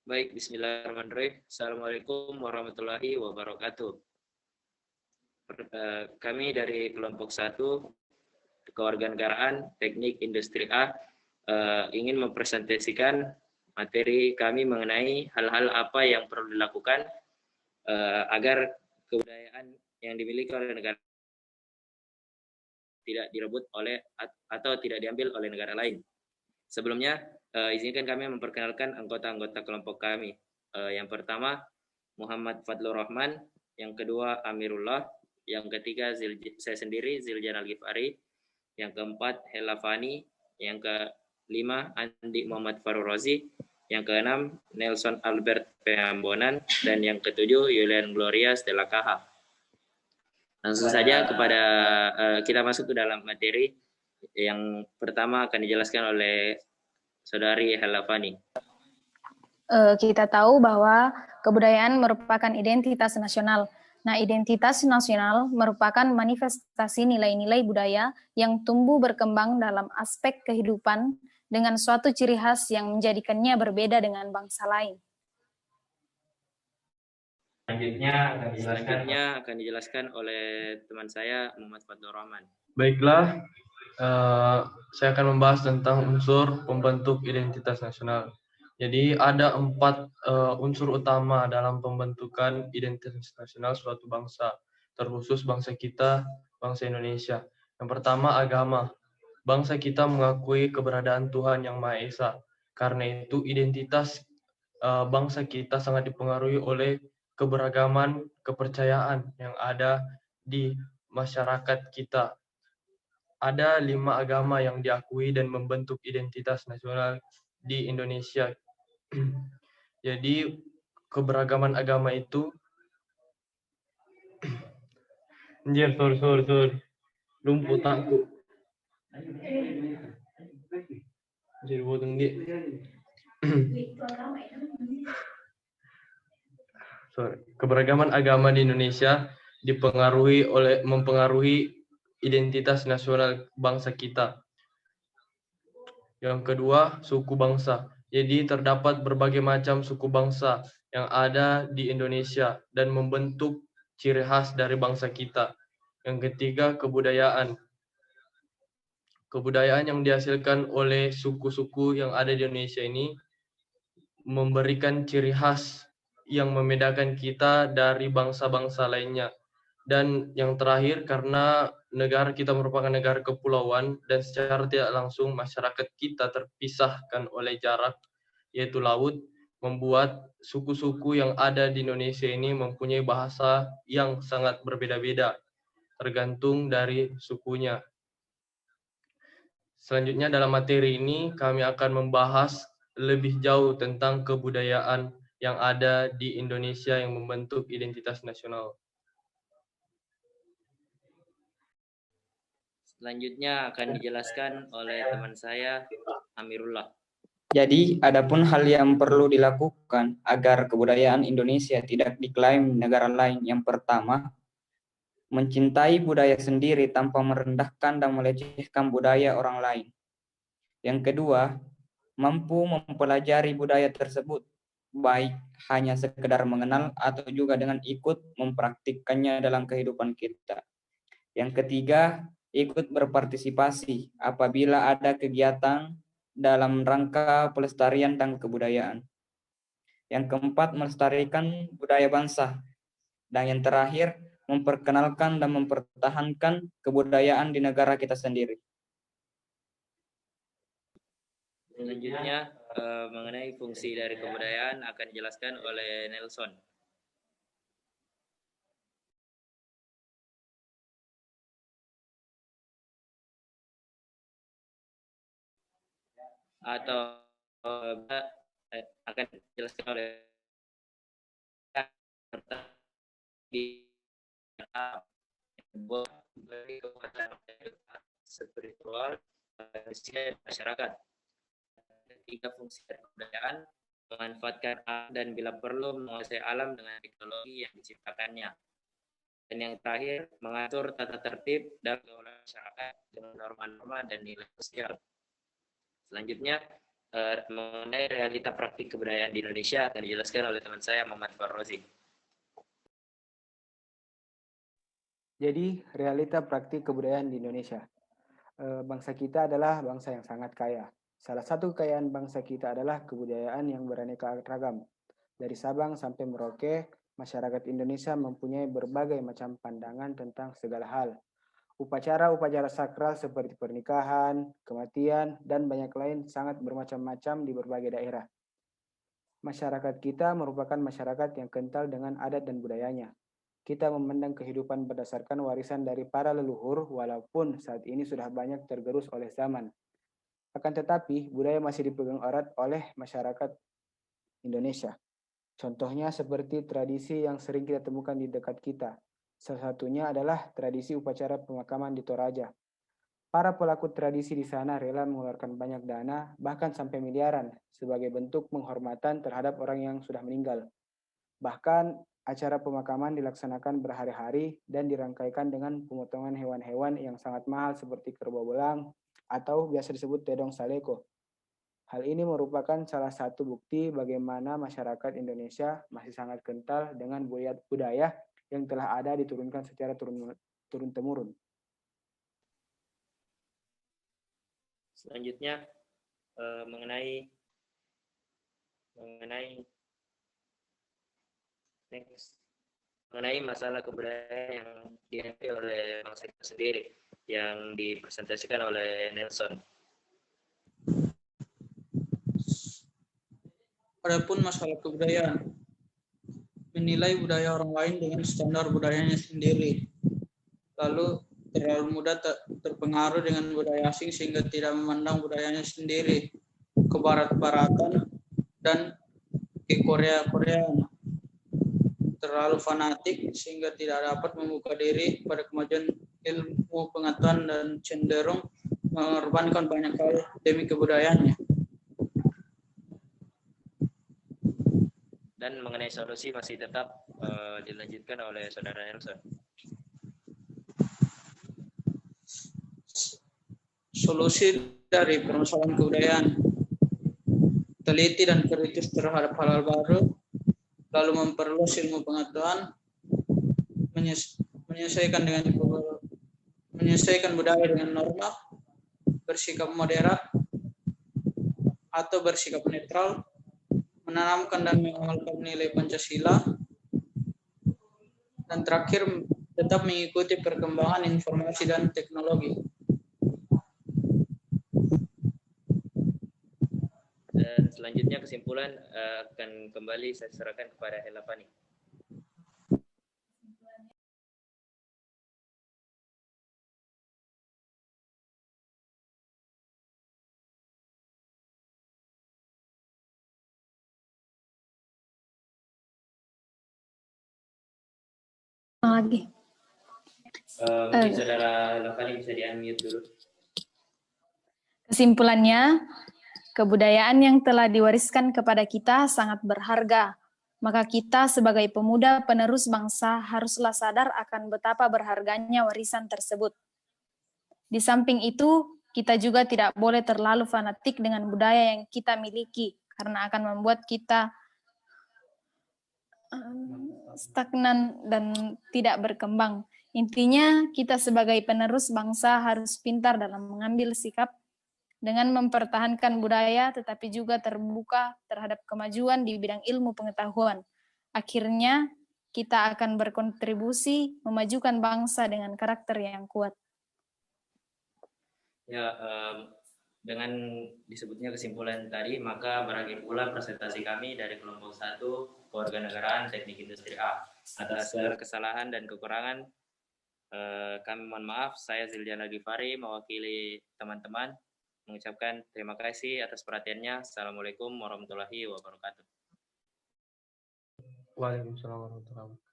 Baik, bismillahirrahmanirrahim. Assalamualaikum warahmatullahi wabarakatuh. Kami dari kelompok 1 Kewarganegaraan Teknik Industri A ingin mempresentasikan materi kami mengenai hal-hal apa yang perlu dilakukan agar kebudayaan yang dimiliki oleh negara tidak direbut oleh atau tidak diambil oleh negara lain. Sebelumnya, izinkan kami memperkenalkan anggota-anggota kelompok kami. Yang pertama, Muhammad Fadlur Rahman. Yang kedua, Amirullah. Yang ketiga, saya sendiri, Ziljan Al-Ghifari. Yang keempat, Hela Fani. Yang kelima, Andi Muhammad Farurozi. Yang keenam, Nelson Albert Peambonan. Dan yang ketujuh, Yulian Gloria Stella Kaha. Langsung saja kepada kita masuk ke dalam materi. Yang pertama akan dijelaskan oleh Saudari Hela Fani. Kita tahu bahwa kebudayaan merupakan identitas nasional. Nah, identitas nasional merupakan manifestasi nilai-nilai budaya yang tumbuh berkembang dalam aspek kehidupan dengan suatu ciri khas yang menjadikannya berbeda dengan bangsa lain. Selanjutnya akan dijelaskan oleh teman saya, Muhammad Fadlur Rahman. Baiklah, saya akan membahas tentang unsur pembentuk identitas nasional. Jadi ada 4 unsur utama dalam pembentukan identitas nasional suatu bangsa, terkhusus bangsa kita, bangsa Indonesia. Yang pertama, agama. Bangsa kita mengakui keberadaan Tuhan Yang Maha Esa. Karena itu identitas bangsa kita sangat dipengaruhi oleh keberagaman kepercayaan yang ada di masyarakat kita. Ada 5 agama yang diakui dan membentuk identitas nasional di Indonesia. Jadi keberagaman agama itu sorry. Lumpur takut. Jadi potong dia. Keberagaman agama di Indonesia mempengaruhi identitas nasional bangsa kita. Yang kedua, suku bangsa. Jadi terdapat berbagai macam suku bangsa yang ada di Indonesia dan membentuk ciri khas dari bangsa kita. Yang ketiga, kebudayaan. Kebudayaan yang dihasilkan oleh suku-suku yang ada di Indonesia ini memberikan ciri khas yang membedakan kita dari bangsa-bangsa lainnya. Dan yang terakhir, karena negara kita merupakan negara kepulauan dan secara tidak langsung masyarakat kita terpisahkan oleh jarak, yaitu laut, membuat suku-suku yang ada di Indonesia ini mempunyai bahasa yang sangat berbeda-beda, tergantung dari sukunya. Selanjutnya dalam materi ini kami akan membahas lebih jauh tentang kebudayaan yang ada di Indonesia yang membentuk identitas nasional. Selanjutnya akan dijelaskan oleh teman saya, Amirullah. Jadi, adapun hal yang perlu dilakukan agar kebudayaan Indonesia tidak diklaim negara lain. Yang pertama, mencintai budaya sendiri tanpa merendahkan dan melecehkan budaya orang lain. Yang kedua, mampu mempelajari budaya tersebut, baik hanya sekedar mengenal atau juga dengan ikut mempraktikkannya dalam kehidupan kita. Yang ketiga, ikut berpartisipasi apabila ada kegiatan dalam rangka pelestarian dan kebudayaan. Yang keempat, melestarikan budaya bangsa. Dan yang terakhir, memperkenalkan dan mempertahankan kebudayaan di negara kita sendiri. Selanjutnya mengenai fungsi dari kebudayaan akan dijelaskan oleh Nelson. Atau akan dijelaskan oleh spiritual masyarakat. Tiga fungsi dari kebudayaan: memanfaatkan alam dan bila perlu menguasai alam dengan teknologi yang diciptakannya. Dan yang terakhir, mengatur tata tertib dan kelola masyarakat dengan norma-norma dan nilai sosial. Selanjutnya mengenai realita praktik kebudayaan di Indonesia akan dijelaskan oleh teman saya Muhammad Farrozi. Jadi, realita praktik kebudayaan di Indonesia. Bangsa kita adalah bangsa yang sangat kaya. Salah satu kekayaan bangsa kita adalah kebudayaan yang beraneka ragam. Dari Sabang sampai Merauke, masyarakat Indonesia mempunyai berbagai macam pandangan tentang segala hal. Upacara-upacara sakral seperti pernikahan, kematian, dan banyak lain sangat bermacam-macam di berbagai daerah. Masyarakat kita merupakan masyarakat yang kental dengan adat dan budayanya. Kita memandang kehidupan berdasarkan warisan dari para leluhur, walaupun saat ini sudah banyak tergerus oleh zaman. Akan tetapi, budaya masih dipegang erat oleh masyarakat Indonesia. Contohnya seperti tradisi yang sering kita temukan di dekat kita. Salah satunya adalah tradisi upacara pemakaman di Toraja. Para pelaku tradisi di sana rela mengeluarkan banyak dana, bahkan sampai miliaran, sebagai bentuk penghormatan terhadap orang yang sudah meninggal. Bahkan, acara pemakaman dilaksanakan berhari-hari dan dirangkaikan dengan pemotongan hewan-hewan yang sangat mahal seperti kerbau belang atau biasa disebut tedong saleko. Hal ini merupakan salah satu bukti bagaimana masyarakat Indonesia masih sangat kental dengan budaya yang telah ada diturunkan secara turun-temurun. Selanjutnya mengenai masalah kebudayaan yang dihadapi oleh bangsa kita sendiri yang dipresentasikan oleh Nelson. Adapun masalah kebudayaan, menilai budaya orang lain dengan standar budayanya sendiri, lalu terlalu mudah terpengaruh dengan budaya asing sehingga tidak memandang budayanya sendiri, ke barat-baratan dan ke Korea-Koreaan. Terlalu fanatik sehingga tidak dapat membuka diri pada kemajuan ilmu pengetahuan dan cenderung mengorbankan banyak hal demi kebudayaannya. Dan mengenai solusi masih tetap dilanjutkan oleh Saudara Nelson. Solusi dari permasalahan kebudayaan: teliti dan kritis terhadap hal-hal baru, lalu memperluas ilmu pengetahuan, menyesuaikan budaya dengan norma, bersikap moderat atau bersikap netral, menanamkan dan mengamalkan nilai Pancasila, dan terakhir tetap mengikuti perkembangan informasi dan teknologi. Dan selanjutnya kesimpulan akan kembali saya serahkan kepada Helapani. Lagi. Mungkin Saudara Helapani bisa di-unmute dulu. Kesimpulannya, kebudayaan yang telah diwariskan kepada kita sangat berharga. Maka kita sebagai pemuda penerus bangsa haruslah sadar akan betapa berharganya warisan tersebut. Di samping itu, kita juga tidak boleh terlalu fanatik dengan budaya yang kita miliki, karena akan membuat kita stagnan dan tidak berkembang. Intinya, kita sebagai penerus bangsa harus pintar dalam mengambil sikap dengan mempertahankan budaya, tetapi juga terbuka terhadap kemajuan di bidang ilmu pengetahuan. Akhirnya, kita akan berkontribusi memajukan bangsa dengan karakter yang kuat. Ya, dengan disebutnya kesimpulan tadi, maka berakhir pula presentasi kami dari kelompok 1 Kewarganegaraan Teknik Industri A. Atas segala kesalahan dan kekurangan, kami mohon maaf. Saya Zildiana Gifari mewakili teman-teman mengucapkan terima kasih atas perhatiannya. Assalamualaikum warahmatullahi wabarakatuh. Waalaikumsalam warahmatullahi wabarakatuh.